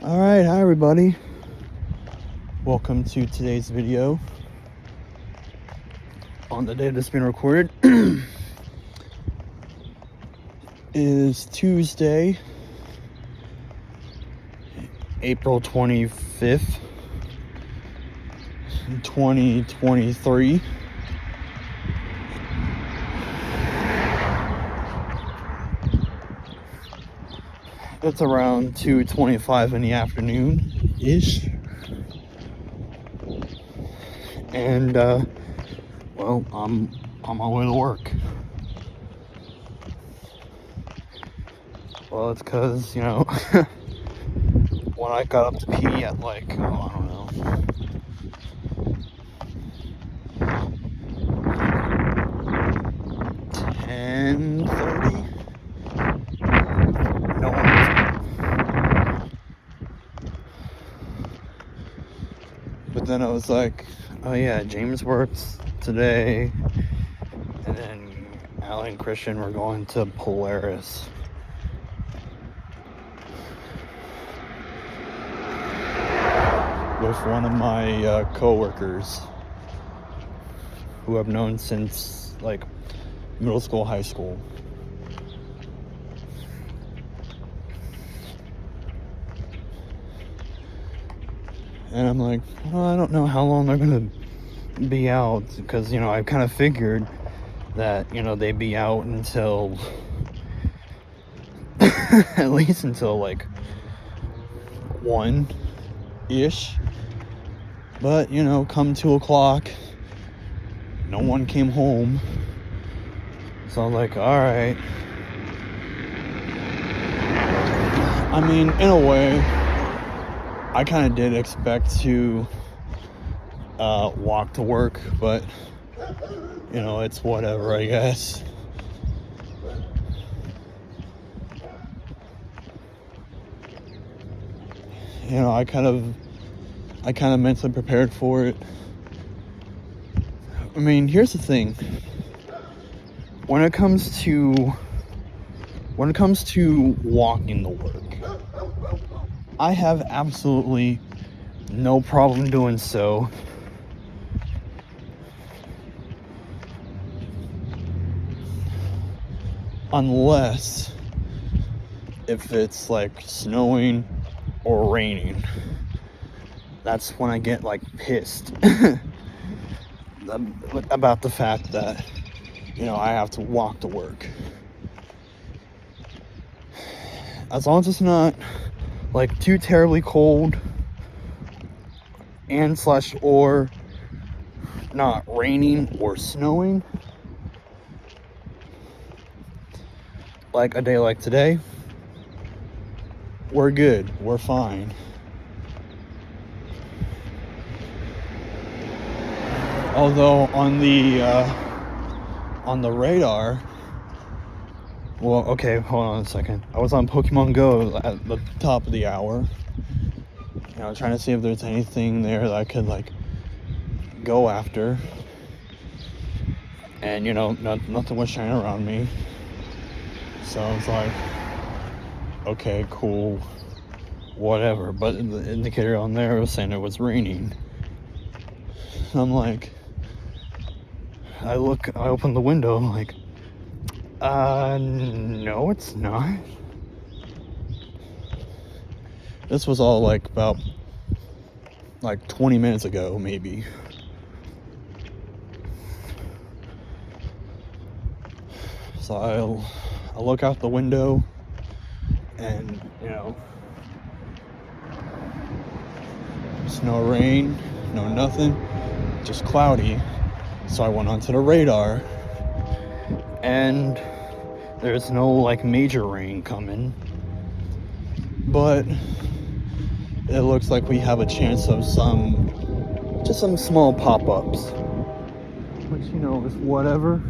Alright, hi everybody. Welcome to today's video. On the day that's being recorded is Tuesday, April 25th, 2023. It's around 2:25 in the afternoon-ish. And, well, I'm on my way to work. Well, it's because, when I got up to pee at like, I don't know, 10:30, no one was home. But then I was like, oh yeah, James works today, and then Allie and Christian were going to Polaris. With one of my co-workers who I've known since like middle school, high school. And I'm like, well, I don't know how long they're gonna be out, because I kind of figured that they'd be out until at least until like 1-ish. But come 2 o'clock, no one came home. So I was like, alright. I mean, in a way, I kind of did expect to walk to work, but it's whatever, I guess. I kind of mentally prepared for it. I mean, here's the thing. When it comes to walking to work, I have absolutely no problem doing so. Unless if it's like snowing or raining. That's when I get like pissed about the fact that I have to walk to work. As long as it's not like too terribly cold or not raining or snowing, like a day like today, we're good, we're fine. Although on the radar, well, okay, hold on a second. I was on Pokemon Go at the top of the hour, trying to see if there's anything there that I could like go after. And nothing was shining around me. So I was like, okay, cool, whatever. But the indicator on there was saying it was raining. I'm like, I open the window, I'm like, no, it's not. This was all like about 20 minutes ago, maybe. So I look out the window, and there's no rain, no nothing, just cloudy. So I went onto the radar, and there's no like major rain coming, but it looks like we have a chance of some small pop-ups, which is whatever.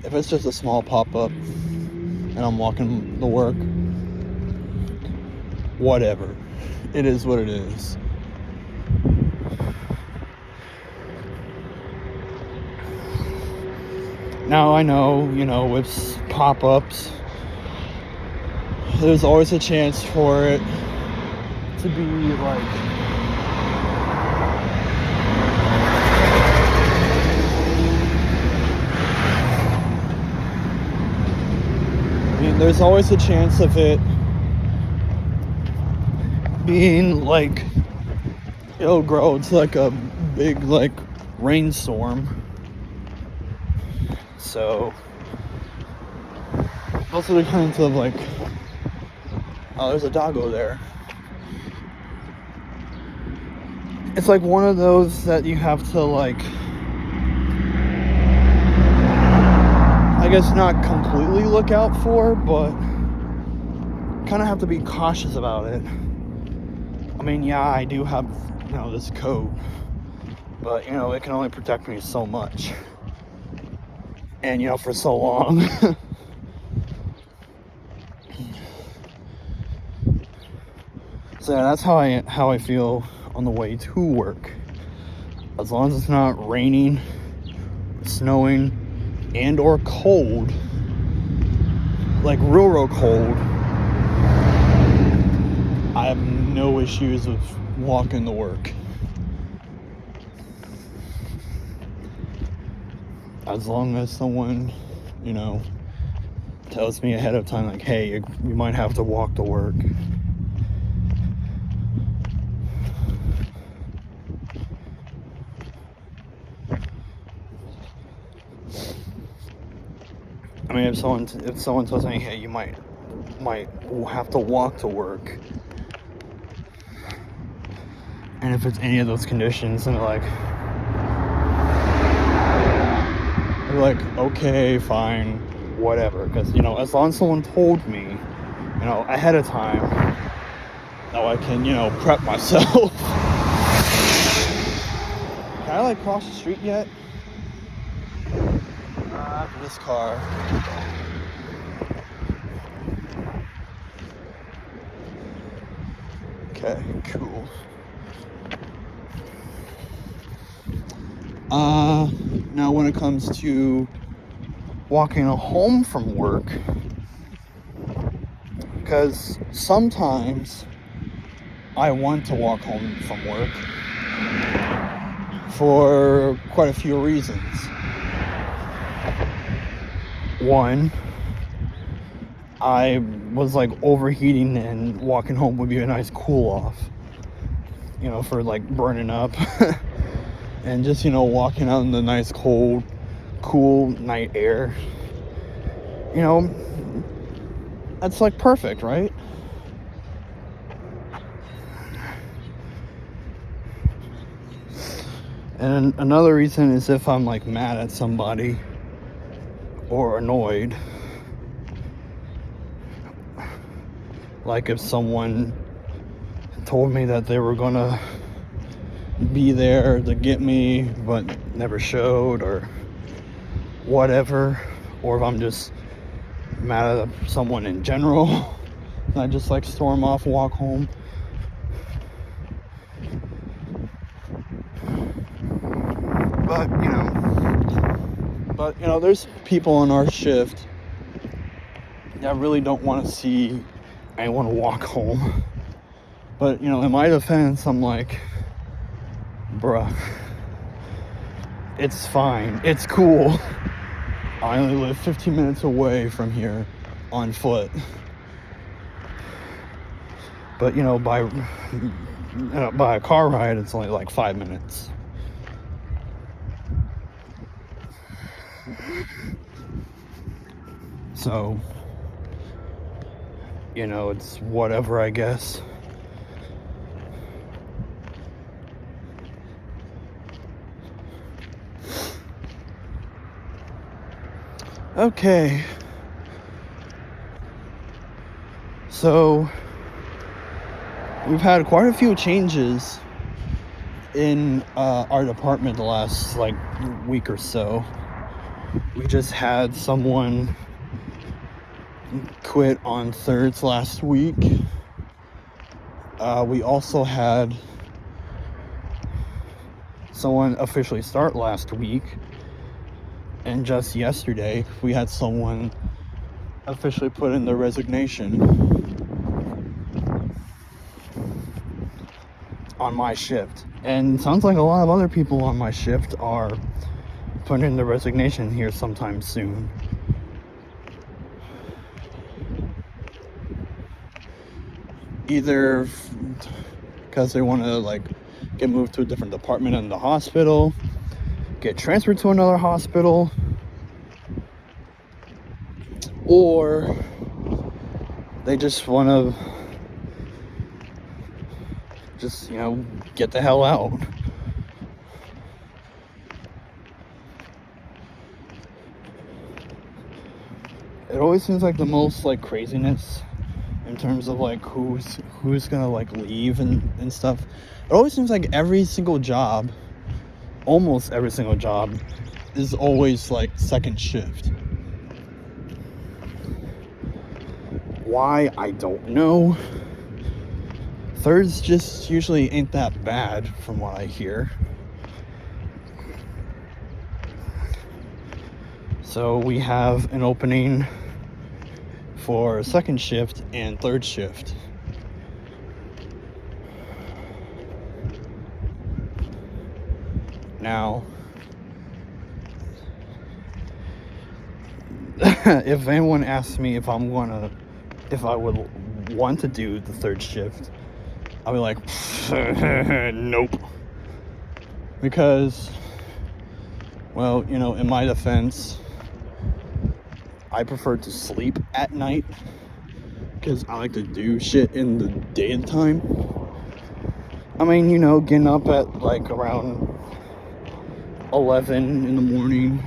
If it's just a small pop-up and I'm walking to work, whatever. It is what it is. Now I know, with pop-ups, there's always a chance for it to be like, there's always a chance of it being like, it'll grow to like a big like rainstorm. So those are the kinds of like, oh, there's a doggo there. It's like one of those that you have to like, I guess not completely look out for, but kind of have to be cautious about it. I mean, yeah, I do have, this coat, but, it can only protect me so much. And, for so long. So yeah, that's how I feel on the way to work. As long as it's not raining, snowing, and or cold, like real cold, I have no issues with walking to work. As long as someone, tells me ahead of time, like, hey, you might have to walk to work. I mean, if someone tells me, hey, you might have to walk to work, and if it's any of those conditions, then they're like, okay, fine, whatever. Because, as long as someone told me, ahead of time, now I can, prep myself. Can I, like, cross the street yet? After this car. Okay, cool. Now when it comes to walking home from work, because sometimes I want to walk home from work for quite a few reasons. One, I was like overheating, and walking home would be a nice cool off, for like burning up. And just, walking out in the nice cold, cool night air, that's like perfect, right? And another reason is if I'm like mad at somebody or annoyed. Like if someone told me that they were gonna be there to get me but never showed, or whatever, or if I'm just mad at someone in general, and I just like storm off, walk home. But there's people on our shift that really don't want to see anyone walk home. But in my defense, I'm like, bruh, it's fine, it's cool. I only live 15 minutes away from here on foot. But by a car ride, it's only like 5 minutes. So, it's whatever, I guess. Okay. So, we've had quite a few changes in our department the last like week or so. We just had someone quit on thirds last week. We also had someone officially start last week. And just yesterday, we had someone officially put in their resignation on my shift. And it sounds like a lot of other people on my shift are putting in their resignation here sometime soon. Either because they want to like get moved to a different department in the hospital, get transferred to another hospital, or they just want to just, you know, get the hell out. It always seems like the most like craziness in terms of like who's gonna like leave and stuff. It always seems like every single job, almost every single job, is always like second shift. Why, I don't know. Thirds just usually ain't that bad from what I hear. So we have an opening for second shift and third shift. Now, if anyone asks me if I would want to do the third shift, I'll be like, nope. Because, well, you know, in my defense, I prefer to sleep at night because I like to do shit in the daytime. I mean, you know, getting up at like around 11 in the morning,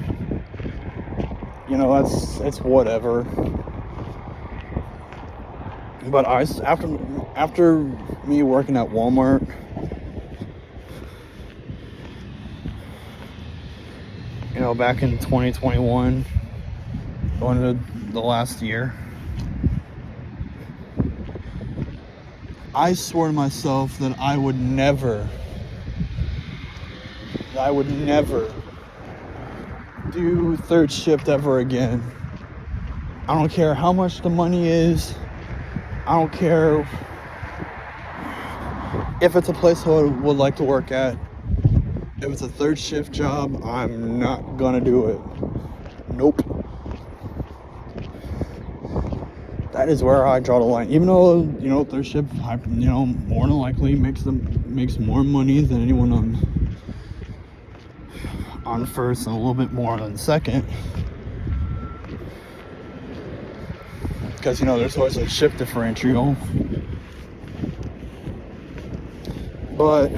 you know, that's whatever. But after me working at Walmart, you know, back in 2021, going into the last year, I swore to myself that I would never do third shift ever again. I don't care how much the money is. I don't care if it's a place I would like to work at. If it's a third shift job, I'm not gonna do it. Nope. That is where I draw the line. Even though, you know, third shift, you know, more than likely makes more money than anyone on first, and a little bit more than second. Because, you know, there's always a shift differential. But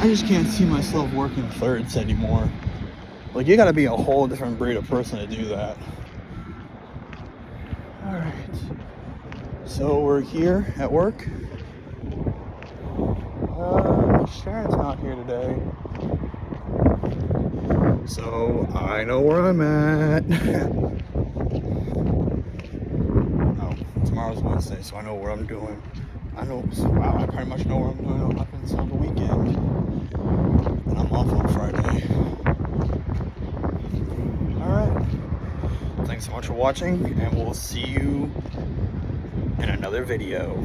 I just can't see myself working thirds anymore. Like, you gotta be a whole different breed of person to do that. Alright. So we're here at work. Sharon's not here today. So I know where I'm at. Oh, tomorrow's Wednesday, so I know what I'm doing. I pretty much know where I'm going up until the weekend. And I'm off on Friday. Alright. Thanks so much for watching, and we'll see you in another video.